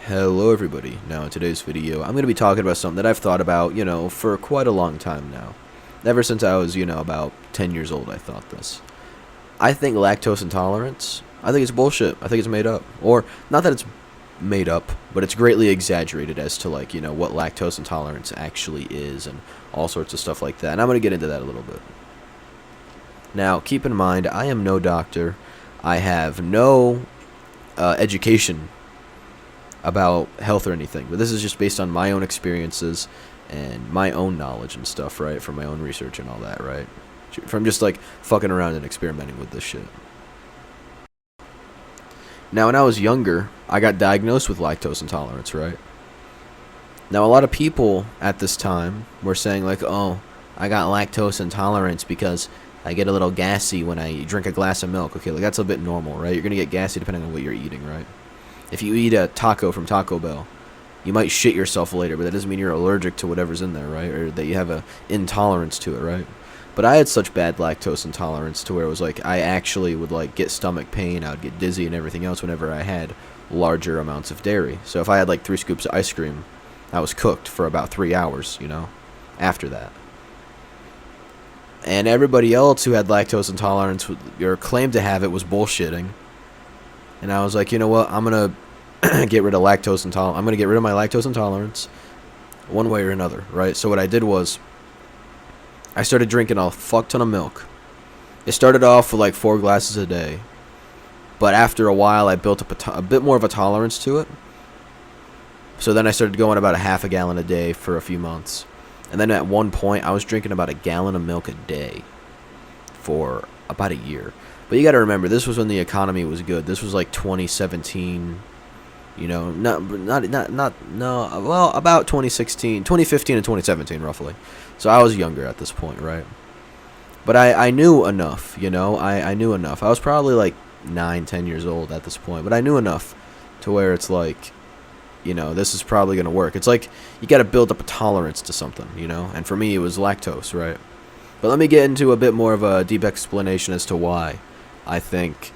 Hello everybody. Now in today's video, I'm going to be talking about something that I've thought about, for quite a long time now. Ever since I was, about 10 years old, I thought this. I think lactose intolerance, I think it's bullshit. I think it's made up. Or, not that it's made up, but it's greatly exaggerated as to, what lactose intolerance actually is and all sorts of stuff like that. And I'm going to get into that a little bit. Now, keep in mind, I am no doctor. I have no education about health or anything, but this is just based on my own experiences and my own knowledge and stuff, right, from my own research and all that, right, from just fucking around and experimenting with this shit. Now when I was younger, I got diagnosed with lactose intolerance, right. Now a lot of people at this time were saying oh, I got lactose intolerance because I get a little gassy when I drink a glass of milk. Okay, that's a bit normal, right? You're gonna get gassy depending on what you're eating, right? If you eat a taco from Taco Bell, you might shit yourself later, but that doesn't mean you're allergic to whatever's in there, right? Or that you have a intolerance to it, right? But I had such bad lactose intolerance to where it was I actually would get stomach pain, I would get dizzy and everything else whenever I had larger amounts of dairy. So if I had 3 scoops of ice cream, I was cooked for about 3 hours, after that. And everybody else who had lactose intolerance or claimed to have it was bullshitting. And I was like, you know what, I'm going to get rid of lactose intolerance. I'm going to get rid of my lactose intolerance one way or another, right? So what I did was I started drinking a fuck ton of milk. It started off with 4 glasses a day. But after a while, I built up a bit more of a tolerance to it. So then I started going about a half a gallon a day for a few months. And then at one point, I was drinking about a gallon of milk a day for about a year. But you got to remember, this was when the economy was good. This was 2017, about 2016, 2015 and 2017 roughly. So I was younger at this point, right? But I knew enough, I knew enough. I was probably 9, 10 years old at this point, but I knew enough to where it's this is probably going to work. It's you got to build up a tolerance to something, and for me it was lactose, right? But let me get into a bit more of a deep explanation as to why I think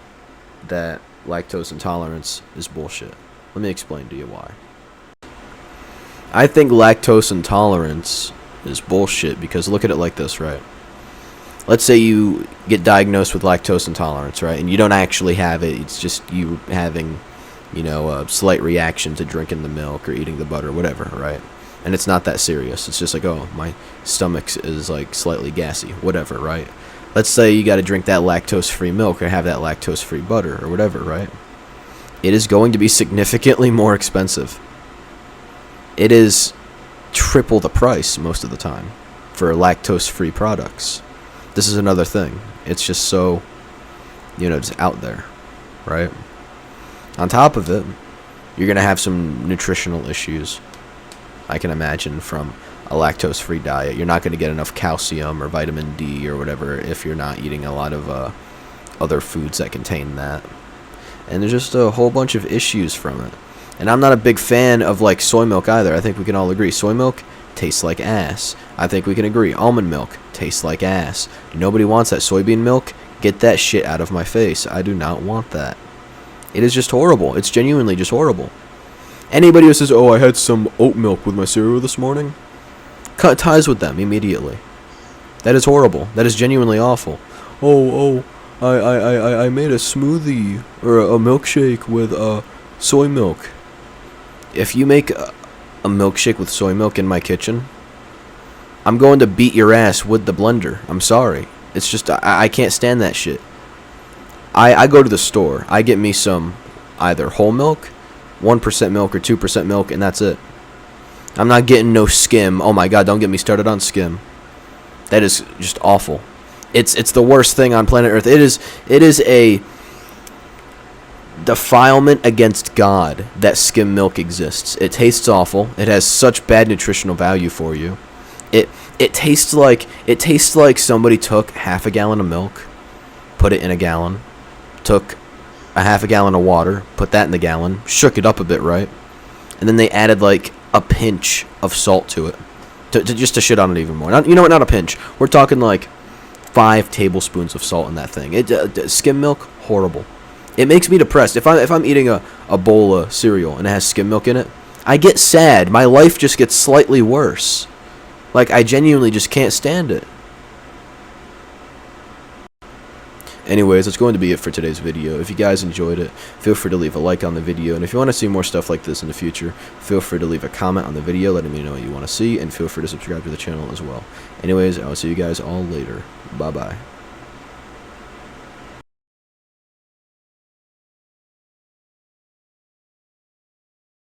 that lactose intolerance is bullshit. Let me explain to you why. I think lactose intolerance is bullshit because look at it like this, right? Let's say you get diagnosed with lactose intolerance, right? And you don't actually have it. It's just you having, a slight reaction to drinking the milk or eating the butter, whatever, right? And it's not that serious. It's just oh, my stomach is slightly gassy, whatever, right? Let's say you got to drink that lactose-free milk or have that lactose-free butter or whatever, right? It is going to be significantly more expensive. It is triple the price most of the time for lactose-free products. This is another thing. It's just so, just out there, right? On top of it, you're going to have some nutritional issues, I can imagine, from a lactose-free diet. You're not going to get enough calcium or vitamin D or whatever if you're not eating a lot of other foods that contain that. And there's just a whole bunch of issues from it. And I'm not a big fan of soy milk either. I think we can all agree. Soy milk tastes like ass. I think we can agree. Almond milk tastes like ass. Nobody wants that. Soybean milk, get that shit out of my face. I do not want that. It is just horrible. It's genuinely just horrible. Anybody who says, oh, I had some oat milk with my cereal this morning, cut ties with them immediately. That is horrible. That is genuinely awful. I made a smoothie or a milkshake with soy milk. If you make a milkshake with soy milk in my kitchen, I'm going to beat your ass with the blender. I'm sorry. It's just, I can't stand that shit. I go to the store. I get me some either whole milk, 1% milk, or 2% milk, and that's it. I'm not getting no skim. Oh my god, don't get me started on skim. That is just awful. It's the worst thing on planet Earth. It is a defilement against God that skim milk exists. It tastes awful. It has such bad nutritional value for you. It tastes like somebody took half a gallon of milk, put it in a gallon, took a half a gallon of water, put that in the gallon, shook it up a bit, right? And then they added a pinch of salt to it, just to shit on it even more. Not a pinch. We're talking 5 tablespoons of salt in that thing. Skim milk, horrible. It makes me depressed. If I'm eating a bowl of cereal and it has skim milk in it, I get sad. My life just gets slightly worse. Like, I genuinely just can't stand it. Anyways, that's going to be it for today's video. If you guys enjoyed it, feel free to leave a like on the video. And if you want to see more stuff like this in the future, feel free to leave a comment on the video letting me know what you want to see. And feel free to subscribe to the channel as well. Anyways, I'll see you guys all later. Bye-bye.